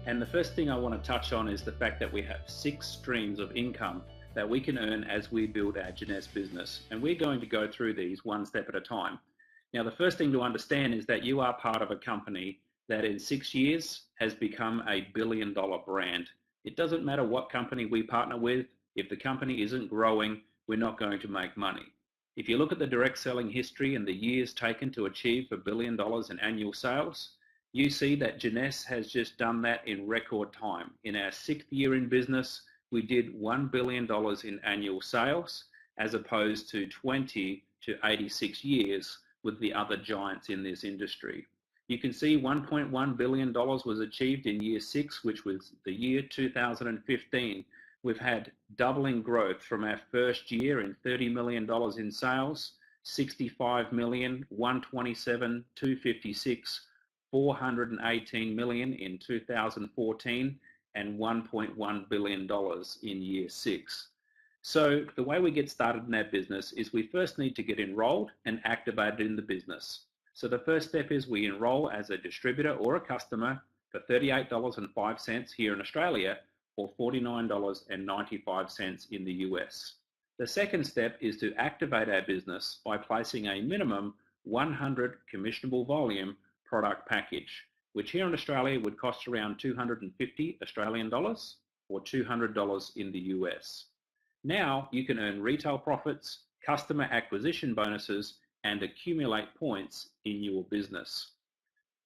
And the first thing I want to touch on is the fact that we have 6 streams of income that we can earn as we build our Jeunesse business. And we're going to go through these one step at a time. Now, the first thing to understand is that you are part of a company that in 6 years has become a billion-dollar brand. It doesn't matter what company we partner with. If the company isn't growing, we're not going to make money. If you look at the direct selling history and the years taken to achieve $1 billion in annual sales, you see that Jeunesse has just done that in record time. In our 6th year in business, we did $1 billion in annual sales, as opposed to 20 to 86 years with the other giants in this industry. You can see $1.1 billion was achieved in year 6, which was the year 2015. We've had doubling growth from our first year in $30 million in sales, 65 million, 127, 256, 418 million in 2014, and $1.1 billion in year 6. So the way we get started in our business is we first need to get enrolled and activated in the business. So the first step is we enroll as a distributor or a customer for $38.05 here in Australia, or $49.95 in the US. The second step is to activate our business by placing a minimum 100 commissionable volume product package, which here in Australia would cost around 250 Australian dollars or $200 in the US. Now you can earn retail profits, customer acquisition bonuses, and accumulate points in your business.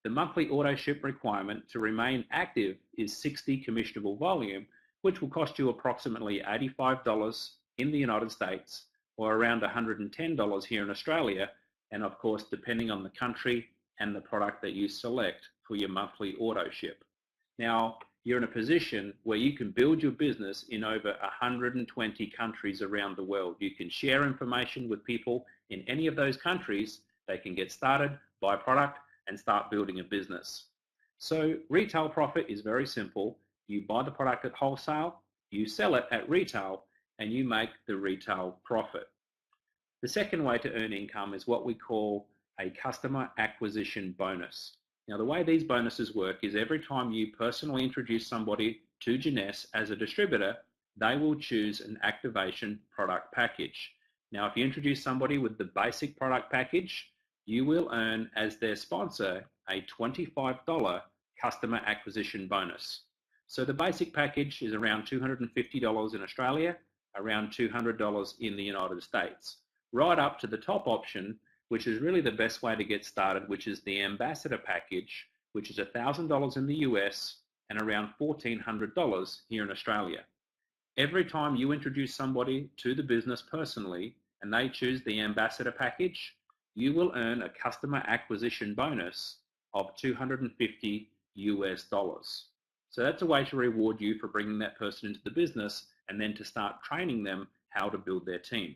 The monthly auto ship requirement to remain active is 60 commissionable volume, which will cost you approximately $85 in the United States or around $110 here in Australia, and of course depending on the country and the product that you select for your monthly auto ship. Now, you're in a position where you can build your business in over 120 countries around the world. You can share information with people in any of those countries. They can get started, buy product, and start building a business. So retail profit is very simple. You buy the product at wholesale, you sell it at retail, and you make the retail profit. The second way to earn income is what we call a customer acquisition bonus. Now, the way these bonuses work is every time you personally introduce somebody to Jeunesse as a distributor, they will choose an activation product package. Now, if you introduce somebody with the basic product package, you will earn as their sponsor a $25 customer acquisition bonus. So the basic package is around $250 in Australia, around $200 in the United States, right up to the top option, which is really the best way to get started, which is the ambassador package, which is $1,000 in the US and around $1,400 here in Australia. Every time you introduce somebody to the business personally and they choose the ambassador package, you will earn a customer acquisition bonus of $250 US. So that's a way to reward you for bringing that person into the business and then to start training them how to build their team.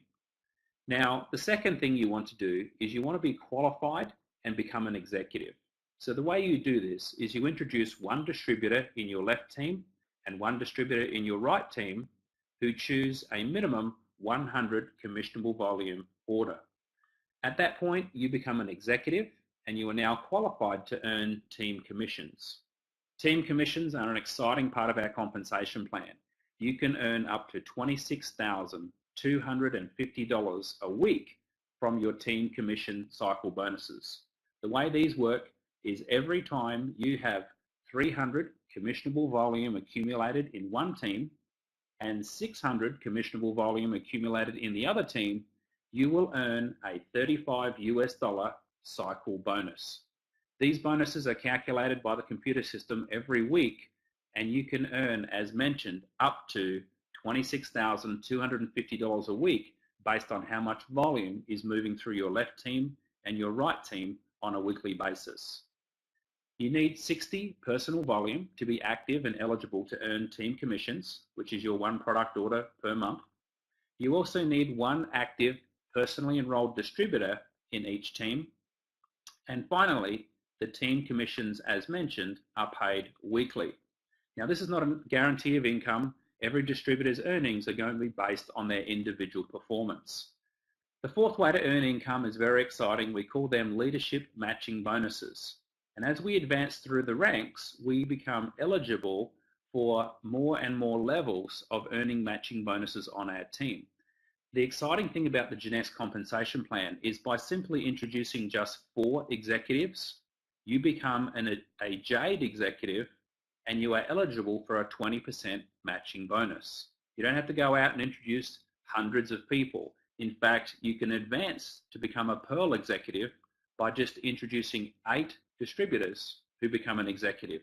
Now, the second thing you want to do is you want to be qualified and become an executive. So the way you do this is you introduce one distributor in your left team and one distributor in your right team who choose a minimum 100 commissionable volume order. At that point, you become an executive and you are now qualified to earn team commissions. Team commissions are an exciting part of our compensation plan. You can earn up to $26,250 a week from your team commission cycle bonuses. The way these work is every time you have 300 commissionable volume accumulated in one team and 600 commissionable volume accumulated in the other team, you will earn a $35 US cycle bonus. These bonuses are calculated by the computer system every week, and you can earn, as mentioned, up to $26,250 a week based on how much volume is moving through your left team and your right team on a weekly basis. You need 60 personal volume to be active and eligible to earn team commissions, which is your one product order per month. You also need one active personally enrolled distributor in each team. And finally, the team commissions, as mentioned, are paid weekly. Now, this is not a guarantee of income. Every distributor's earnings are going to be based on their individual performance. The fourth way to earn income is very exciting. We call them leadership matching bonuses. And as we advance through the ranks, we become eligible for more and more levels of earning matching bonuses on our team. The exciting thing about the Jeunesse compensation plan is by simply introducing just 4 executives, you become a Jade executive and you are eligible for a 20% matching bonus. You don't have to go out and introduce hundreds of people. In fact, you can advance to become a Pearl executive by just introducing 8 distributors who become an executive.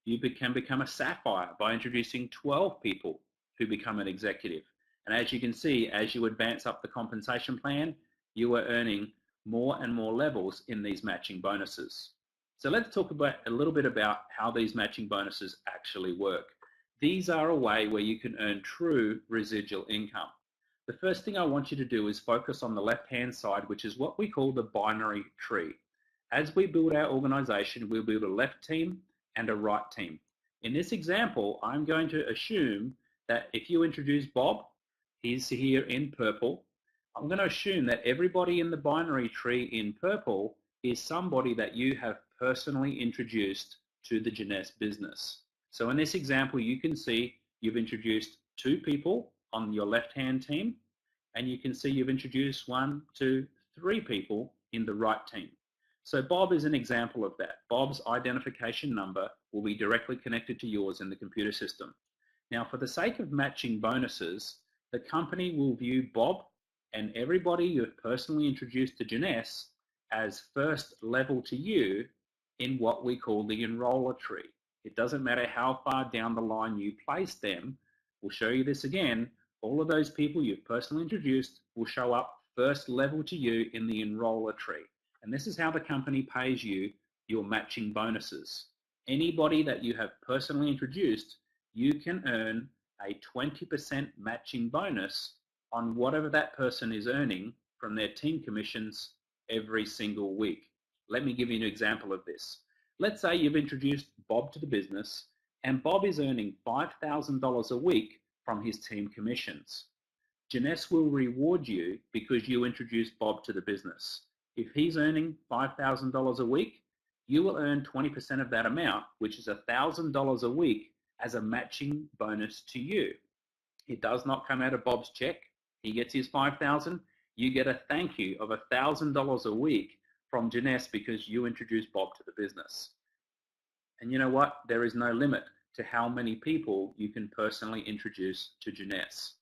You can become a Sapphire by introducing 12 people who become an executive. And as you can see, as you advance up the compensation plan, you are earning more and more levels in these matching bonuses. So let's talk about a little bit about how these matching bonuses actually work. These are a way where you can earn true residual income. The first thing I want you to do is focus on the left-hand side, which is what we call the binary tree. As we build our organization, we'll build a left team and a right team. In this example, I'm going to assume that if you introduce Bob, he's here in purple. I'm going to assume that everybody in the binary tree in purple is somebody that you have personally introduced to the Jeunesse business. So in this example, you can see you've introduced 2 people on your left-hand team, and you can see you've introduced 1, 2, 3 people in the right team. So Bob is an example of that. Bob's identification number will be directly connected to yours in the computer system. Now, for the sake of matching bonuses, the company will view Bob and everybody you've personally introduced to Jeunesse as first level to you in what we call the enroller tree. It doesn't matter how far down the line you place them. We'll show you this again. All of those people you've personally introduced will show up first level to you in the enroller tree. And this is how the company pays you your matching bonuses. Anybody that you have personally introduced, you can earn a 20% matching bonus on whatever that person is earning from their team commissions every single week. Let me give you an example of this. Let's say you've introduced Bob to the business and Bob is earning $5,000 a week from his team commissions. Jeunesse will reward you because you introduced Bob to the business. If he's earning $5,000 a week, you will earn 20% of that amount, which is $1,000 a week as a matching bonus to you. It does not come out of Bob's check. He gets his $5,000. You get a thank you of $1,000 a week from Jeunesse because you introduced Bob to the business. And you know what? There is no limit to how many people you can personally introduce to Jeunesse.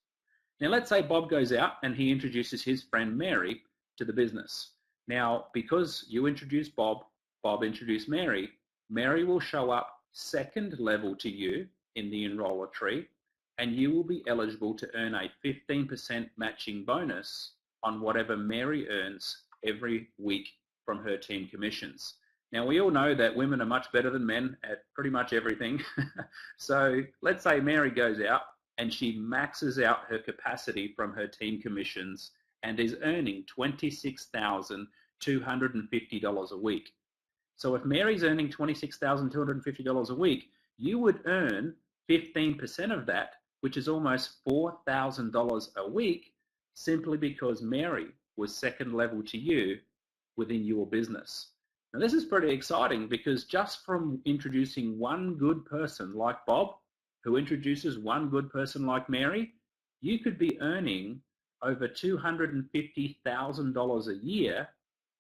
Now let's say Bob goes out and he introduces his friend Mary to the business. Now, because you introduced Bob, Bob introduced Mary, Mary will show up second level to you in the enroller tree, and you will be eligible to earn a 15% matching bonus on whatever Mary earns every week from her team commissions. Now, we all know that women are much better than men at pretty much everything. So let's say Mary goes out and she maxes out her capacity from her team commissions and is earning $26,250 a week. So if Mary's earning $26,250 a week, you would earn 15% of that, which is almost $4,000 a week, simply because Mary was second level to you within your business. Now this is pretty exciting because just from introducing one good person like Bob, who introduces one good person like Mary, you could be earning over $250,000 a year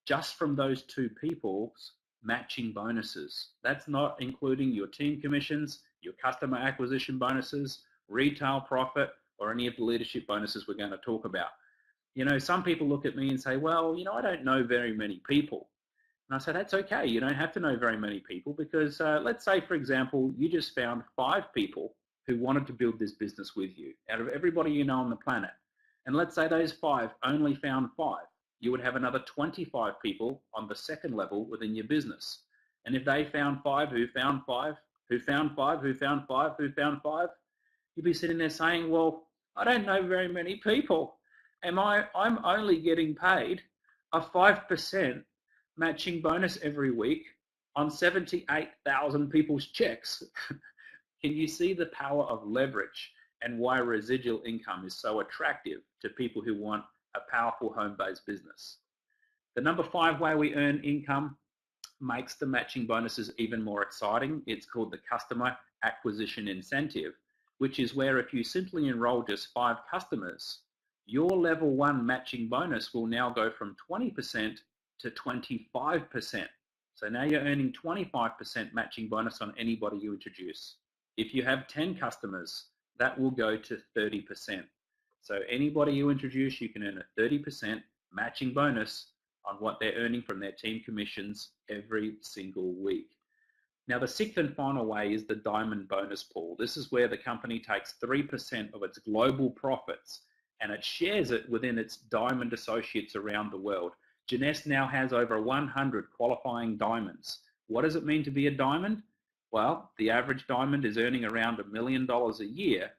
just from those 2 people's matching bonuses. That's not including your team commissions, your customer acquisition bonuses, retail profit, or any of the leadership bonuses we're going to talk about. You know, some people look at me and say, well, I don't know very many people. And I say, that's okay. You don't have to know very many people because let's say, for example, you just found 5 people who wanted to build this business with you out of everybody you know on the planet. And let's say those 5 only found 5. You would have another 25 people on the second level within your business. And if they found 5 who found 5, who found 5, who found 5, who found 5, you'd be sitting there saying, well, I don't know very many people. I'm only getting paid a 5% matching bonus every week on 78,000 people's checks. Can you see the power of leverage and why residual income is so attractive to people who want a powerful home-based business? The number 5 way we earn income makes the matching bonuses even more exciting. It's called the Customer Acquisition Incentive, which is where if you simply enroll just 5 customers, your level 1 matching bonus will now go from 20% to 25%. So now you're earning 25% matching bonus on anybody you introduce. If you have 10 customers, that will go to 30%. So anybody you introduce, you can earn a 30% matching bonus on what they're earning from their team commissions every single week. Now, the 6th and final way is the diamond bonus pool. This is where the company takes 3% of its global profits and it shares it within its diamond associates around the world. Jeunesse now has over 100 qualifying diamonds. What does it mean to be a diamond? Well, the average diamond is earning around $1 million a year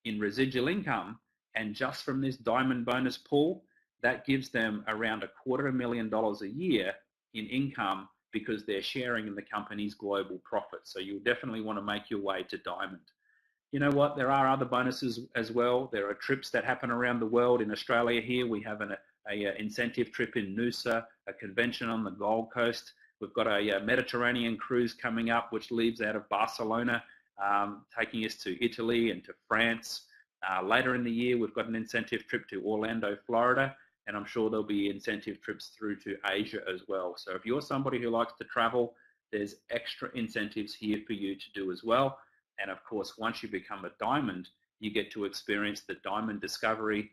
in residual income, and just from this diamond bonus pool, that gives them around $250,000 a year in income because they're sharing in the company's global profits. So you'll definitely want to make your way to diamond. You know what? There are other bonuses as well. There are trips that happen around the world. In Australia here, we have an incentive trip in Noosa, a convention on the Gold Coast. We've got a Mediterranean cruise coming up, which leaves out of Barcelona, taking us to Italy and to France. Later in the year, we've got an incentive trip to Orlando, Florida, and I'm sure there'll be incentive trips through to Asia as well. So if you're somebody who likes to travel, there's extra incentives here for you to do as well. And of course, once you become a diamond, you get to experience the Diamond Discovery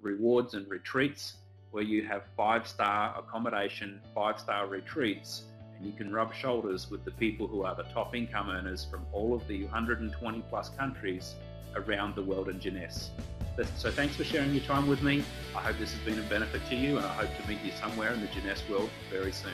rewards and retreats, where you have 5-star accommodation, 5-star retreats, and you can rub shoulders with the people who are the top income earners from all of the 120 plus countries around the world in Jeunesse. So thanks for sharing your time with me. I hope this has been a benefit to you, and I hope to meet you somewhere in the Jeunesse world very soon.